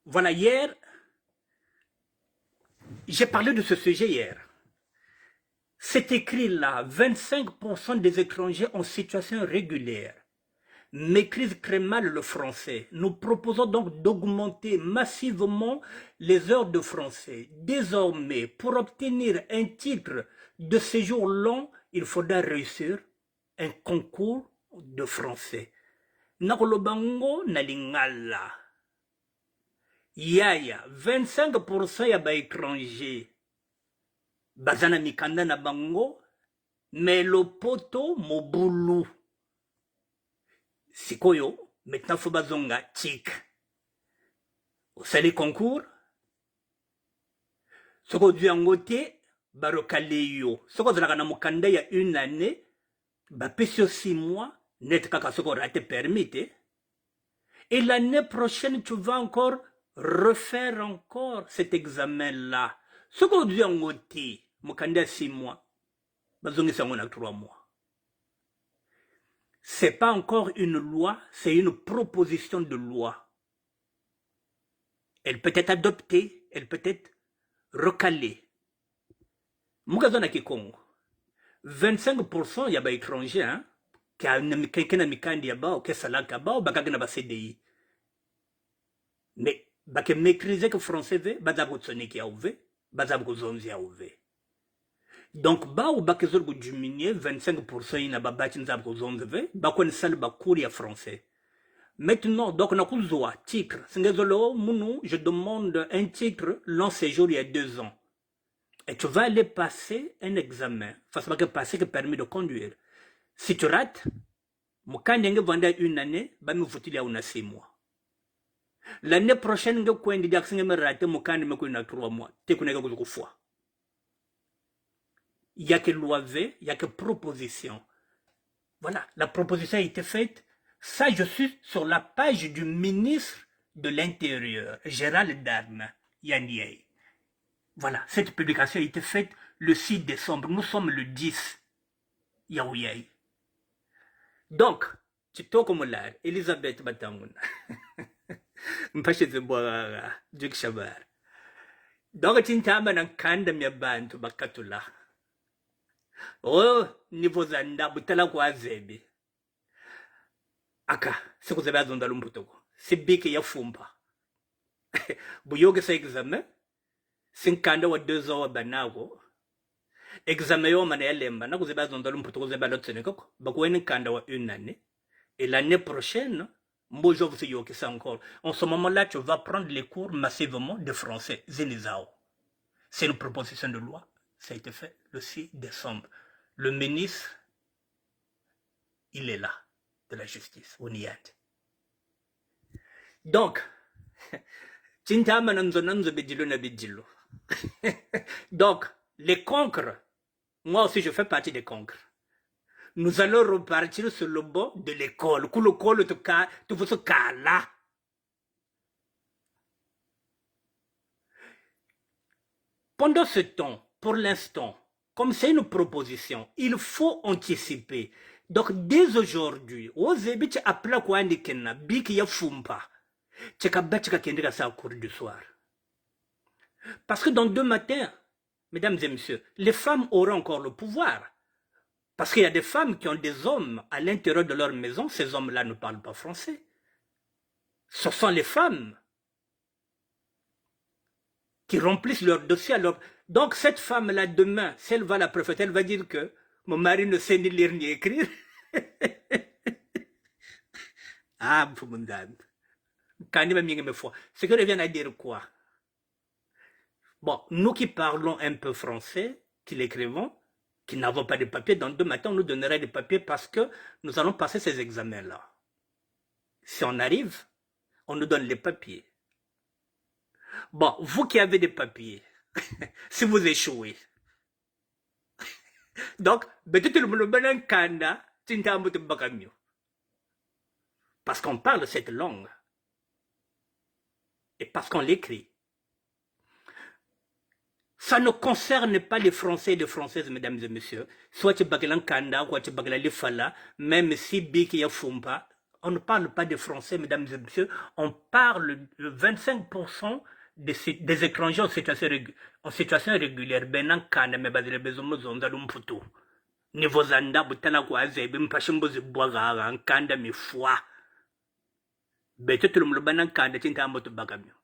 Voilà, hier, j'ai parlé de ce sujet hier. C'est écrit là, 25% des étrangers en situation régulière maîtrisent très mal le français. Nous proposons donc d'augmenter massivement les heures de français. Désormais, pour obtenir un titre de séjour long, il faudra réussir un concours de français. Nakolobango nalingala. Yaya, 25% ya ba étranger. Bazana mikanda na bango, mais le poto mobulu. Sikoyo, maintenant faut bazonga tik. C'est les concours. Soko du angote, barokaleyo. Soko zalaka na mokanda ya 1 année, ba pesio 6 mois, net kaka soko rate permis. Et l'année prochaine, tu vas encore refaire encore cet examen-là. Soko du angote, mokanda 6 mois, bazongi sango na 3 mois. C'est pas encore une loi, c'est une proposition de loi. Elle peut être adoptée, elle peut être recalée. Mugazona Kikongo, 25% il y a des étrangers, hein, qui a un mikandi yaba, ou qui salaka ba, ou bakagana ba CDI. bake maîtriser que français ve bazab ko tsoni ki auve bazab ko zonzi auve donc ba ou bake zor ko diminuer 25% ina babati nzab ko zonzi ve bako ni sal ba cours ya français. Maintenant, donc, on a titre. Je demande un titre long séjour il y a 2 ans. Et tu vas aller passer un examen. Face à passer que permis de conduire. Si tu rates, mon candidat vendait une année, bah me faut-il y a 6 mois. L'année prochaine, je vais dire que je raté mon candidat me 3 mois. Tu connais que fois. Il y a que loi V, il y a que proposition. Voilà, la proposition a été faite. Ça, je suis sur la page du ministre de l'Intérieur, Gérald Darmanin, Yannier. Voilà, cette publication a été faite le 6 décembre. Nous sommes le 10. Yaouyay. Donc, tu t'es comme là, Elisabeth Batamuna. Mpache Zeboara, Duke Shabar. Donc, tu t'es amené un kanda miabantu bakatula. Oh, niveau zanda, butala kwa zebi. Aka, c'est que vous avez besoin de l'umputoko. C'est bien qu'il y a fumba. Buyoge sa examen, sinkanda wa 2 ans wa banago. Examen yo mana yalemba, na vous avez besoin de l'umputoko, vous avez besoin de l'autre. Bakweni kanda wa 1 année. Et l'année prochaine, Mbojo vous yoke ça encore. En ce moment-là, tu vas prendre les cours massivement de français. Zenizao. C'est une proposition de loi. Ça a été fait le 6 décembre. Le ministre, il est là. De la justice, on y est. Donc, donc, les conquères, moi aussi je fais partie des conquères. Nous allons repartir sur le bord de l'école. Tu veux ce cas-là. Pendant ce temps, pour l'instant, comme c'est une proposition, il faut anticiper. Donc, dès aujourd'hui, Ozebich appela quoi ndikena, biki ya fumpa. Tcheka batcheka kendika sa cours du soir. Parce que dans 2 matins, mesdames et messieurs, les femmes auront encore le pouvoir. Parce qu'il y a des femmes qui ont des hommes à l'intérieur de leur maison, ces hommes-là ne parlent pas français. Ce sont les femmes qui remplissent leur dossier. Donc cette femme-là, demain, si elle va la préféter, elle va dire que mon mari ne sait ni lire ni écrire. Ah, ce que revient à dire quoi? Bon, nous qui parlons un peu français, qui l'écrivons, qui n'avons pas de papiers, dans 2 matins, on nous donnerait des papiers parce que nous allons passer ces examens-là. Si on arrive, on nous donne les papiers. Bon, vous qui avez des papiers, si vous échouez, donc, parce qu'on parle cette langue et parce qu'on l'écrit. Ça ne concerne pas les Français et les Françaises, mesdames et messieurs. Soit tu baglan kanda, soit tu baglan lifala, même si biki ya fumpa, on ne parle pas des Français, mesdames et messieurs. On parle de 25% des étrangers en situation régulière. Benan kanda, mais bazile bezomo zonda lumputu. Niveau zanda, butana kwa zebe, mpashimbozi bwaga, kanda mi foi. Bete tulumlubanan kanda, tinta amoto bagamio.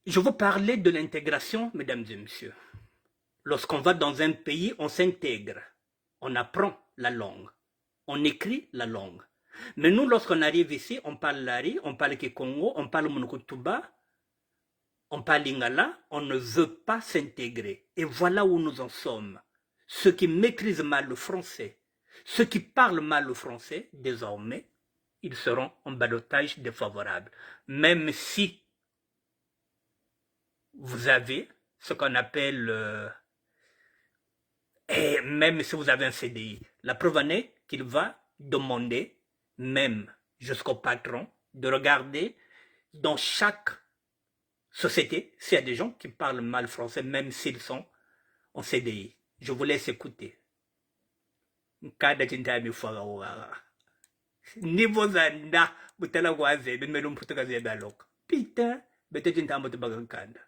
Je veux parler de l'intégration, mesdames et messieurs. Lorsqu'on va dans un pays, on s'intègre. On apprend la langue. On écrit la langue. Mais nous, lorsqu'on arrive ici, on parle Lari, on parle Kikongo, on parle Monokutuba, on parle Lingala, on ne veut pas s'intégrer. Et voilà où nous en sommes. Ceux qui maîtrisent mal le français, ceux qui parlent mal le français, désormais, ils seront en ballottage défavorable. Même si vous avez ce qu'on appelle, et même si vous avez un CDI, la preuve en est qu'il va demander, même jusqu'au patron, de regarder dans chaque société s'il y a des gens qui parlent mal français, même s'ils sont en CDI. Je vous laisse écouter. Niveau zanda, butala waze, bimelum putuka zebalok. Putain, bete jinta moto bagankanda.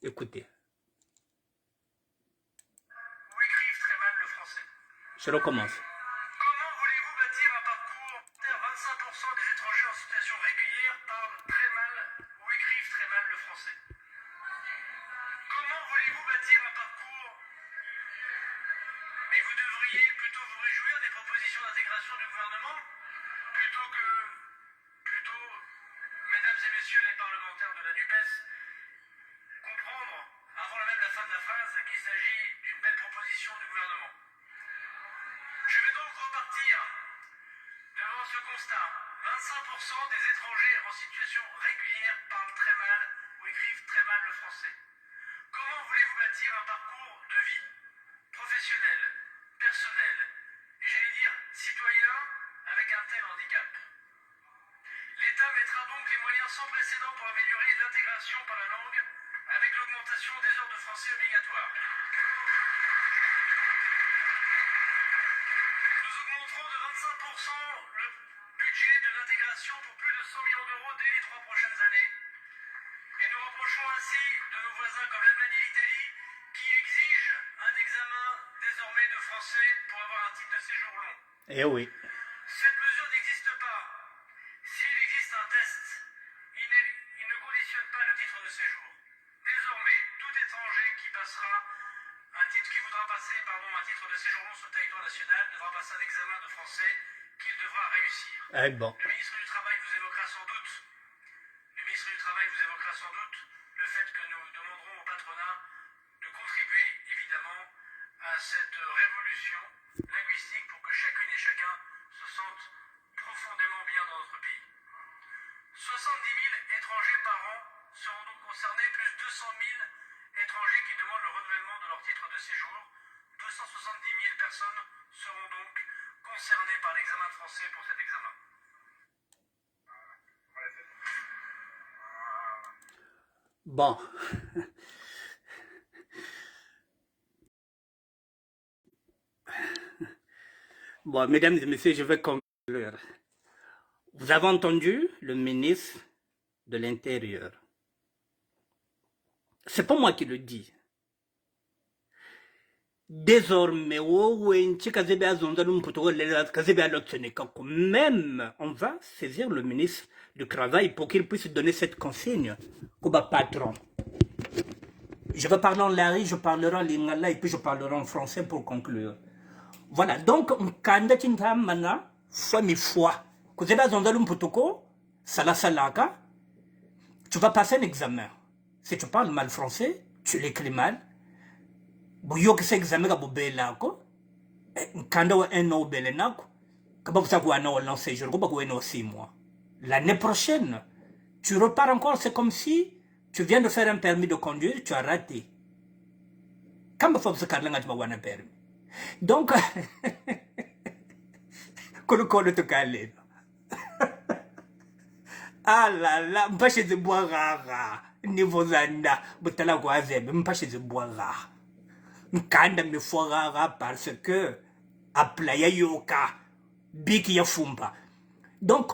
Écoutez. Vous écrivez très mal le français. Je recommence. Comment voulez-vous bâtir un parcours 25% des étrangers en constat, 25% des étrangers en situation régulière parlent très mal ou écrivent très mal le français. Comment voulez-vous bâtir un parcours de vie professionnel, personnel et j'allais dire citoyen avec un tel handicap? L'État mettra donc les moyens sans précédent pour améliorer l'intégration par la langue avec l'augmentation des heures de français obligatoires. Nous augmenterons de 25% le budget de l'intégration pour plus de 100 millions d'euros dès les 3 prochaines années. Et nous reprocherons ainsi de nos voisins comme l'Allemagne et l'Italie qui exigent un examen désormais de français pour avoir un titre de séjour long. Eh oui. Cette mesure n'existe pas. S'il existe un test, il ne conditionne pas le titre de séjour. Désormais, tout étranger qui voudra passer un titre de séjour long sur le territoire national devra passer un examen de français qu'il devra réussir. Eh bon. Le ministre du Travail vous évoquera sans doute le fait que nous demanderons au patronat de contribuer évidemment à cette révolution linguistique pour que chacune et chacun se sente profondément bien dans notre pays. 70 000 étrangers par an seront donc concernés, plus 200 000 étrangers qui demandent le renouvellement de leur titre de séjour. 270 000 personnes seront donc concernées par l'examen de français pour cet examen. Bon. Bon, mesdames et messieurs, je vais conclure. Vous avez entendu le ministre de l'Intérieur. C'est pas moi qui le dis. Désormais, même on va saisir le ministre du Travail pour qu'il puisse donner cette consigne au patron. Je vais parler en lari, je parlerai en lingala et puis je parlerai en français pour conclure. Voilà, donc, kanda tinta mana, fois mi fois. Kozeba zondalum potoko, sala salaka, tu vas passer un examen. Si tu parles mal français, tu l'écris mal. Bouyo que c'est examen ka bobela ko, kanda wa un an belenako, kaba kusa kwa na wala séjour, ko ba ko eno 6 mois. L'année prochaine, tu repars encore, c'est comme si tu viens de faire un permis de conduire, tu as raté. Kamba fa busa karlanga tu ba wana permis. Donc, kolo to kale. Ah là là, mpashe de boirara, niveau zanda, butala kwa zebe, mpashe de boirara. Nkanda me foirara parce que, aplaya yoka, biki ya fumba. Donc,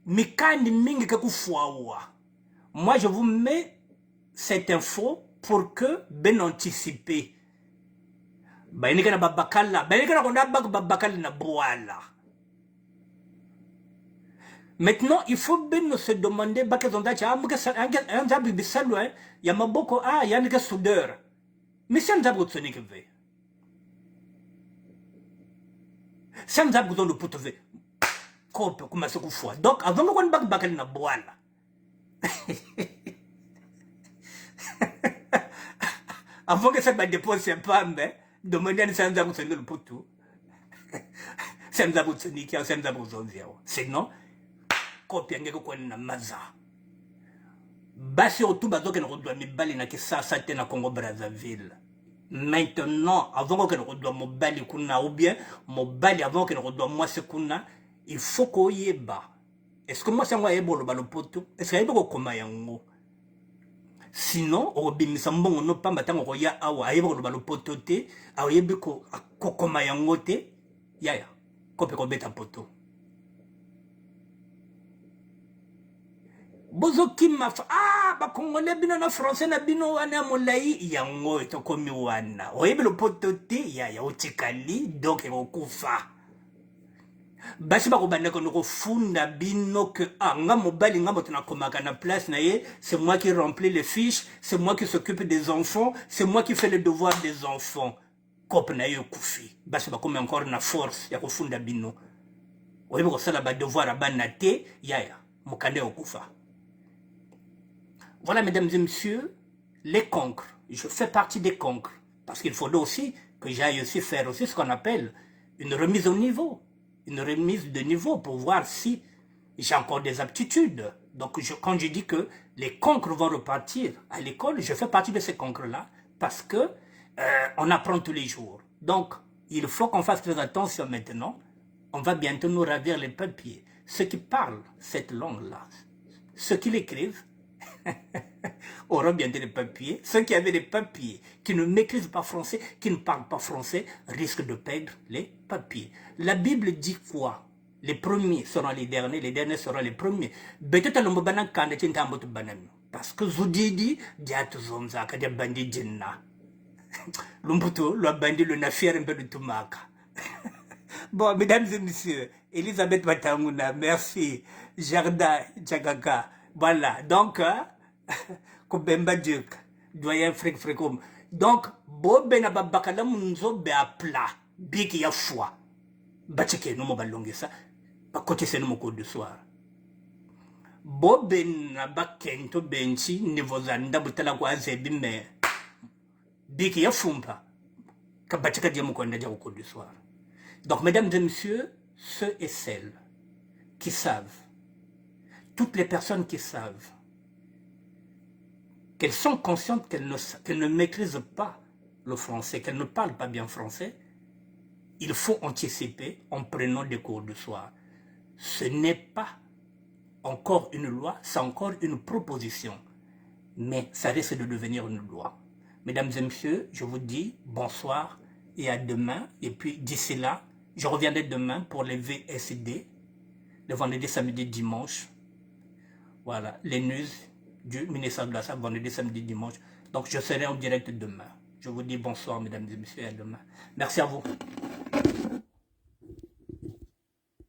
mikandi mingi ke kufuawa. Moi, je vous mets cette info pour que ben anticiper. Baïnikana babakala, baïnikana konda bak babakala na boala. Maintenant, il faut bien se demander, il y a maboko, il y a un soudeur. Mais c'est un zabre de que veut. C'est un zabre de pote veut. Comme ça qu'on fait. Donc, avant qu'on bak bakal na boala. Avant que ça me dépose un peu, mais demandez à un zabre de le poteau. C'est un zabre de qui a un zabre de zéro. Sinon, kopiangeko kwenna maza basi otu bazoke na kodwa mibali na kisasa te na Congo Brazzaville. Maintenant, avant que nous kodwa mobali kuna ou bien mobali avant que nous kodwa mwasi kuna, il faut ko yeba. Est-ce que moi c'est moi yebolo balopoto? Est-ce que yeboko koma yango? Sinon, obimisa mbongo no pamba tango ko ya awa yeboko balopoto te, ayebiko kokoma yango te, yaya. Kope ko beta poto. Bozoki mafa ba congolais bino na français na bino wana molai yango etokomi wana oyebi lopoto te ya otikali donc ekokufa basi bakobanda ko nokofunda bino que nga mobali nga moto nakomaka na place na ye, c'est moi qui remplis les fiches, c'est moi qui s'occupe des enfants, c'est moi qui fais le devoir des enfants. Kope na ye okufi basi bakomi encore na force ya kofunda bino oyebi kosala ba devoir abana te yaya mokande okufa. Voilà, mesdames et messieurs, les conques. Je fais partie des conques. Parce qu'il faudrait aussi que j'aille aussi faire aussi ce qu'on appelle une remise au niveau. une remise de niveau pour voir si j'ai encore des aptitudes. Donc, quand je dis que les cancres vont repartir à l'école, je fais partie de ces cancres-là parce que on apprend tous les jours. Donc, il faut qu'on fasse très attention maintenant. On va bientôt nous ravir les papiers. Ceux qui parlent cette langue-là, ceux qui l'écrivent, auront bientôt des papiers. Ceux qui avaient des papiers, qui ne maîtrisent pas français, qui ne parlent pas français, risquent de perdre les papiers. La Bible dit quoi? Les premiers seront les derniers seront les premiers. Parce que Zoudidi, Diat Zonzaka, des bandits djinna. Lumbuto, le bandit, le nafir, un peu de Tumaka. Bon, mesdames et messieurs, Elisabeth Batangouna, merci. Jarda Djagaga. Voilà, donc, Kobemba Djuk, doyen Frik Frikum. Donc, Bobe na babakala munzo be apla, biki ya foi. Bacheke no mo balongesa, bakote se no mo de soir. Bobe na bakento benchi niveau zanda butala kwa zebi me. Biki ya fumpa. Kabacheka dia mo konda dia au de soir. Donc, mesdames et messieurs, ceux et celles qui savent, toutes les personnes qui savent, qu'elles sont conscientes qu'elles ne maîtrisent pas le français, qu'elles ne parlent pas bien français, il faut anticiper en prenant des cours de soir. Ce n'est pas encore une loi, c'est encore une proposition. Mais ça risque de devenir une loi. Mesdames et messieurs, je vous dis bonsoir et à demain. Et puis d'ici là, je reviendrai demain pour les VSD, le vendredi, samedi, dimanche. Voilà, les news du ministère de la Santé, vendredi, samedi, dimanche. Donc je serai en direct demain. Je vous dis bonsoir, mesdames et messieurs, et à demain. Merci à vous.